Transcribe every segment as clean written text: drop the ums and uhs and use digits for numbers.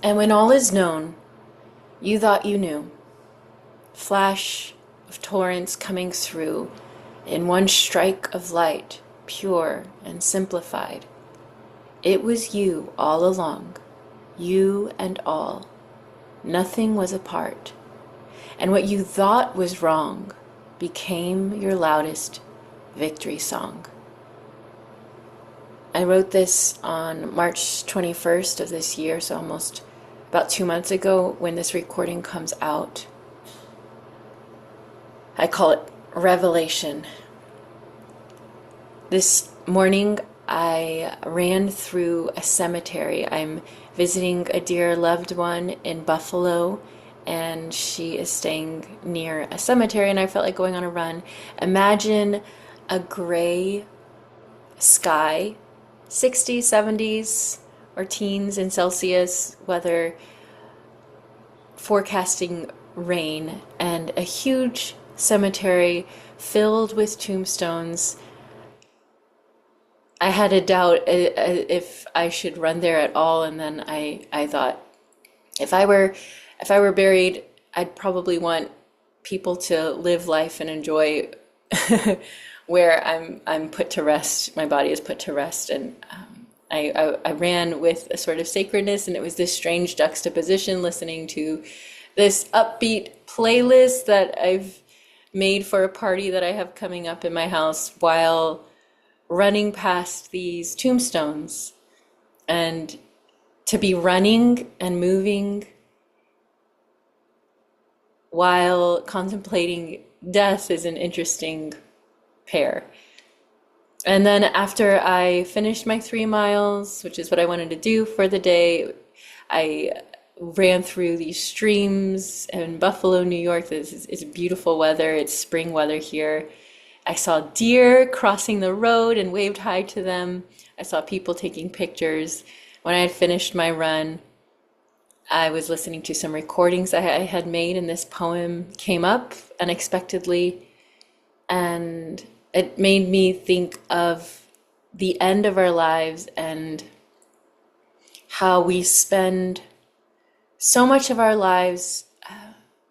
And when all is known, you thought you knew. Flash of torrents coming through in one strike of light, pure and simplified. It was you all along, you and all. Nothing was apart. And what you thought was wrong became your loudest victory song. I wrote this on March 21st of this year, so almost about 2 months ago when this recording comes out. I call it Revelation. This morning I ran through a cemetery. I'm visiting a dear loved one in Buffalo, and she is staying near a cemetery, and I felt like going on a run. Imagine a gray sky, 60s, 70s, or teens in Celsius weather, forecasting rain, and a huge cemetery filled with tombstones. I had a doubt if I should run there at all, and then I thought if I were buried, I'd probably want people to live life and enjoy where I'm put to rest. My body is put to rest, and I ran with a sort of sacredness, and it was this strange juxtaposition, listening to this upbeat playlist that I've made for a party that I have coming up in my house, while running past these tombstones. And to be running and moving while contemplating death is an interesting pair. And then after I finished my 3 miles, which is what I wanted to do for the day, I ran through these streams in Buffalo, New York. It's beautiful weather. It's spring weather here. I saw deer crossing the road and waved hi to them. I saw people taking pictures. When I had finished my run, I was listening to some recordings I had made, and this poem came up unexpectedly, and it made me think of the end of our lives and how we spend so much of our lives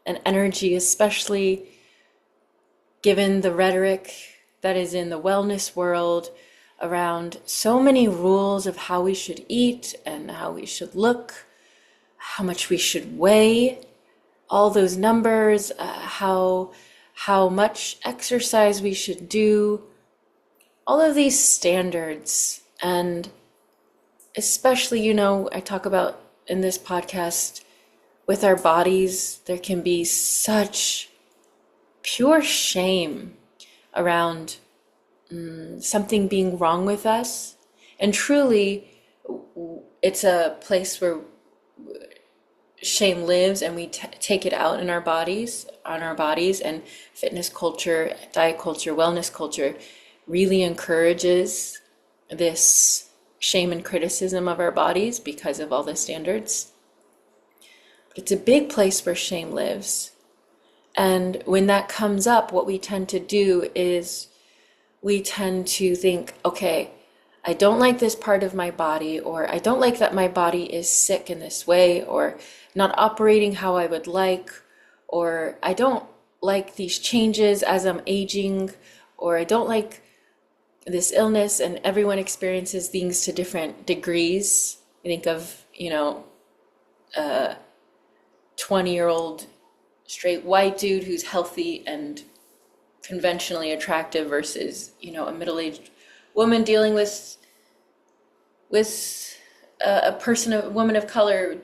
and energy, especially given the rhetoric that is in the wellness world around so many rules of how we should eat and how we should look, how much we should weigh, all those numbers, how much exercise we should do, all of these standards. And especially, I talk about in this podcast, with our bodies, there can be such pure shame around something being wrong with us. And truly, it's a place where shame lives, and we take it out in our bodies, on our bodies. And fitness culture, diet culture, wellness culture really encourages this shame and criticism of our bodies because of all the standards. But it's a big place where shame lives. And when that comes up, what we tend to do is we tend to think, okay, I don't like this part of my body, or I don't like that my body is sick in this way, or not operating how I would like, or I don't like these changes as I'm aging, or I don't like this illness. And everyone experiences things to different degrees. I think of, a 20-year-old straight white dude who's healthy and conventionally attractive versus, a middle-aged woman dealing with a woman of color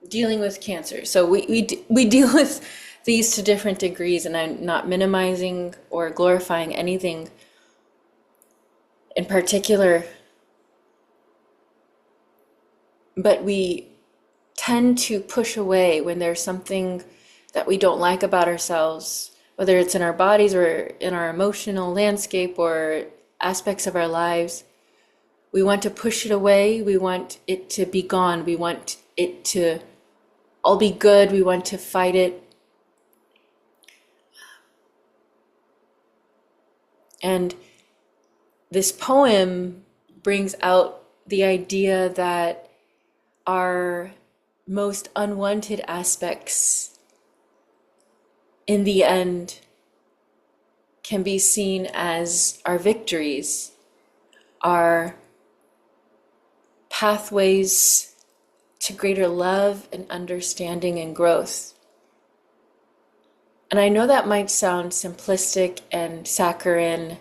dealing with cancer. So we deal with these to different degrees, and I'm not minimizing or glorifying anything in particular, but we tend to push away when there's something that we don't like about ourselves, whether it's in our bodies or in our emotional landscape or aspects of our lives. We want to push it away. We want it to be gone. We want it to all be good. We want to fight it. And this poem brings out the idea that our most unwanted aspects in the end can be seen as our victories, our pathways to greater love and understanding and growth. And I know that might sound simplistic and saccharine,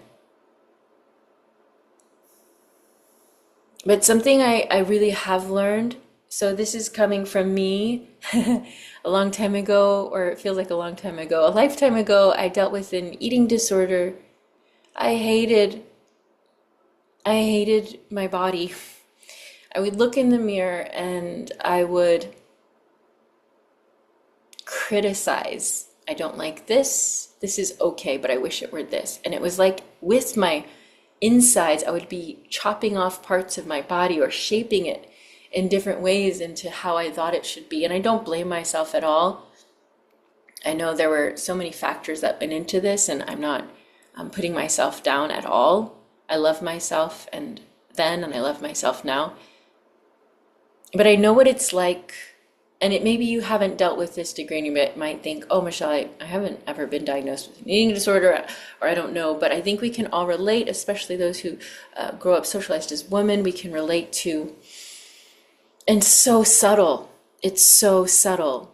but something I really have learned, so this is coming from me a long time ago, or it feels like a long time ago, a lifetime ago, I dealt with an eating disorder. I hated my body. I would look in the mirror and I would criticize. I don't like this. This is okay, but I wish it were this. And it was like with my insides, I would be chopping off parts of my body or shaping it in different ways into how I thought it should be. And I don't blame myself at all. I know there were so many factors that went into this, and I'm not putting myself down at all. I love myself and I love myself now. But I know what it's like, and it maybe you haven't dealt with this degree, and you might think, oh, Michelle, I haven't ever been diagnosed with an eating disorder, or I don't know, but I think we can all relate, especially those who grow up socialized as women. We can relate to, and so subtle. It's so subtle.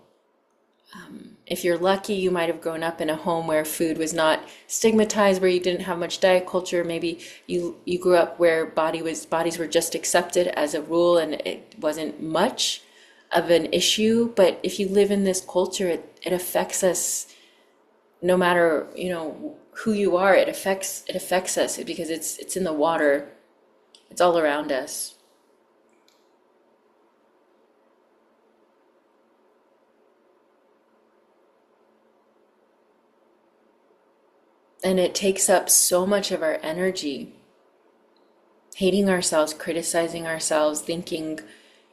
If you're lucky, you might have grown up in a home where food was not stigmatized, where you didn't have much diet culture. Maybe you grew up where bodies were just accepted as a rule and it wasn't much of an issue. But if you live in this culture, it affects us no matter, who you are. It affects us because it's in the water. It's all around us. And it takes up so much of our energy, hating ourselves, criticizing ourselves, thinking,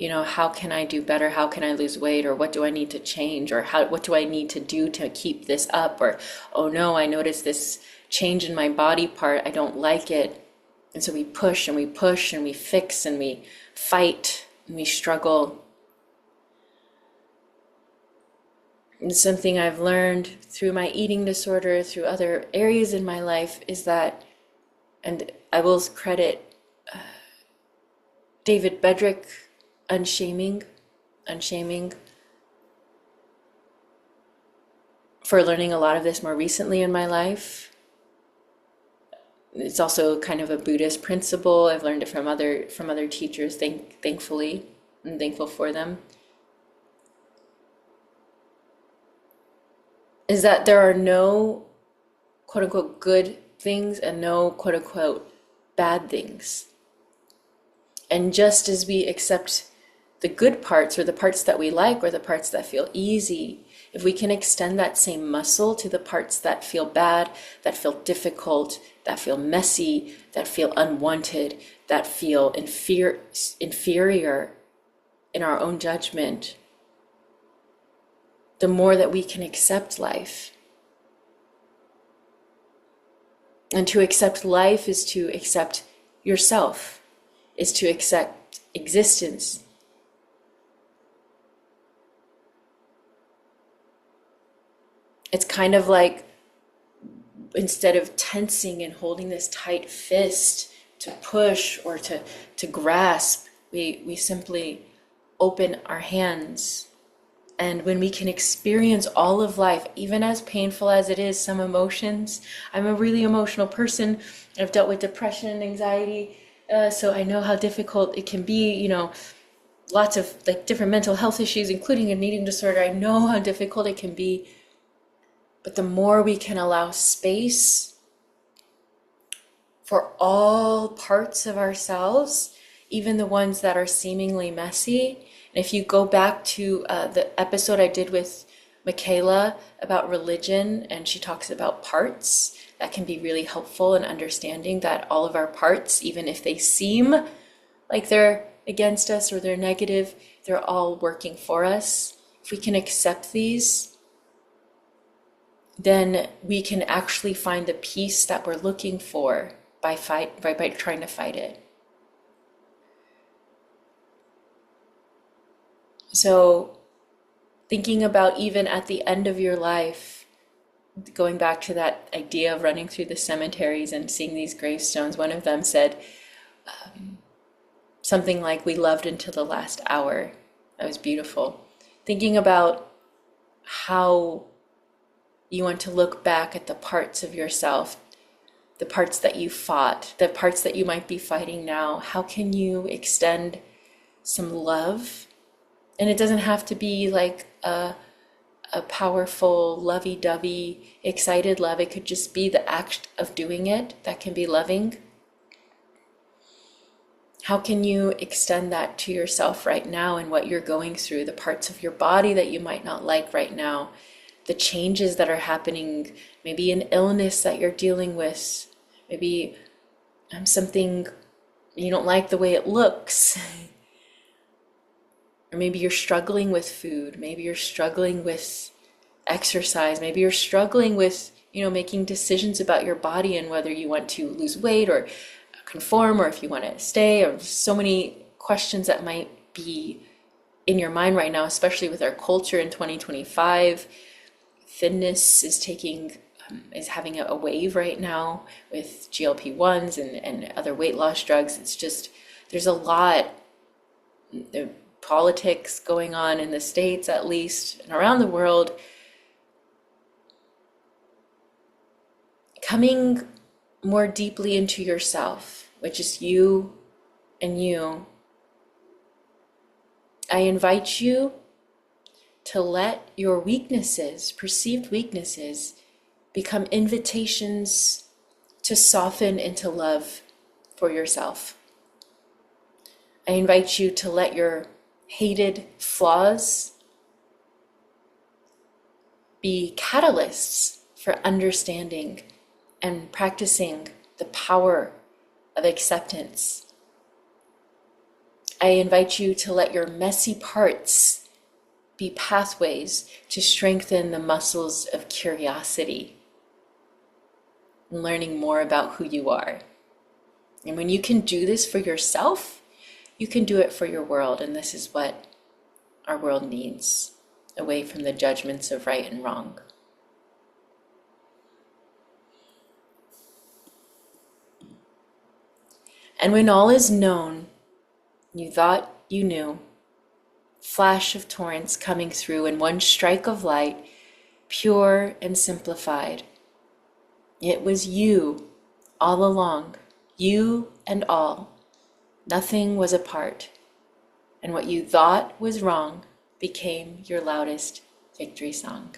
how can I do better? How can I lose weight? Or what do I need to change? Or what do I need to do to keep this up? Or, oh no, I noticed this change in my body part. I don't like it. And so we push and we push and we fix and we fight and we struggle. And something I've learned through my eating disorder, through other areas in my life, is that, and I will credit David Bedrick, Unshaming, for learning a lot of this more recently in my life. It's also kind of a Buddhist principle. I've learned it from other teachers, thankfully. I'm thankful for them. Is that there are no quote unquote good things and no quote unquote bad things. And just as we accept the good parts or the parts that we like or the parts that feel easy, if we can extend that same muscle to the parts that feel bad, that feel difficult, that feel messy, that feel unwanted, that feel inferior in our own judgment, the more that we can accept life. And to accept life is to accept yourself, is to accept existence. It's kind of like, instead of tensing and holding this tight fist to push or to grasp, we simply open our hands. And when we can experience all of life, even as painful as it is, some emotions. I'm a really emotional person. I've dealt with depression and anxiety, so I know how difficult it can be. Lots of different mental health issues, including an eating disorder. I know how difficult it can be. But the more we can allow space for all parts of ourselves, even the ones that are seemingly messy. And if you go back to the episode I did with Michaela about religion, and she talks about parts, that can be really helpful in understanding that all of our parts, even if they seem like they're against us or they're negative, they're all working for us. If we can accept these, then we can actually find the peace that we're looking for by trying to fight it. So thinking about even at the end of your life, going back to that idea of running through the cemeteries and seeing these gravestones, one of them said something like, "We loved until the last hour." That was beautiful. Thinking about how you want to look back at the parts of yourself, the parts that you fought, the parts that you might be fighting now. How can you extend some love? And it doesn't have to be like a powerful, lovey-dovey, excited love. It could just be the act of doing it that can be loving. How can you extend that to yourself right now and what you're going through, the parts of your body that you might not like right now, the changes that are happening, maybe an illness that you're dealing with, maybe something you don't like the way it looks, or maybe you're struggling with food, maybe you're struggling with exercise, maybe you're struggling with, making decisions about your body and whether you want to lose weight or conform, or if you want to stay, or so many questions that might be in your mind right now, especially with our culture in 2025. Fitness is having a wave right now with GLP-1s and other weight loss drugs. It's just, there's a lot, the politics going on in the States at least, and around the world. Coming more deeply into yourself, which is you and you, I invite you to let your weaknesses, perceived weaknesses, become invitations to soften into love for yourself. I invite you to let your hated flaws be catalysts for understanding and practicing the power of acceptance. I invite you to let your messy parts be pathways to strengthen the muscles of curiosity and learning more about who you are. And when you can do this for yourself, you can do it for your world. And this is what our world needs, away from the judgments of right and wrong. And when all is known, you thought you knew, flash of torrents coming through in one strike of light, pure and simplified. It was you all along, you and all. Nothing was apart. And what you thought was wrong became your loudest victory song.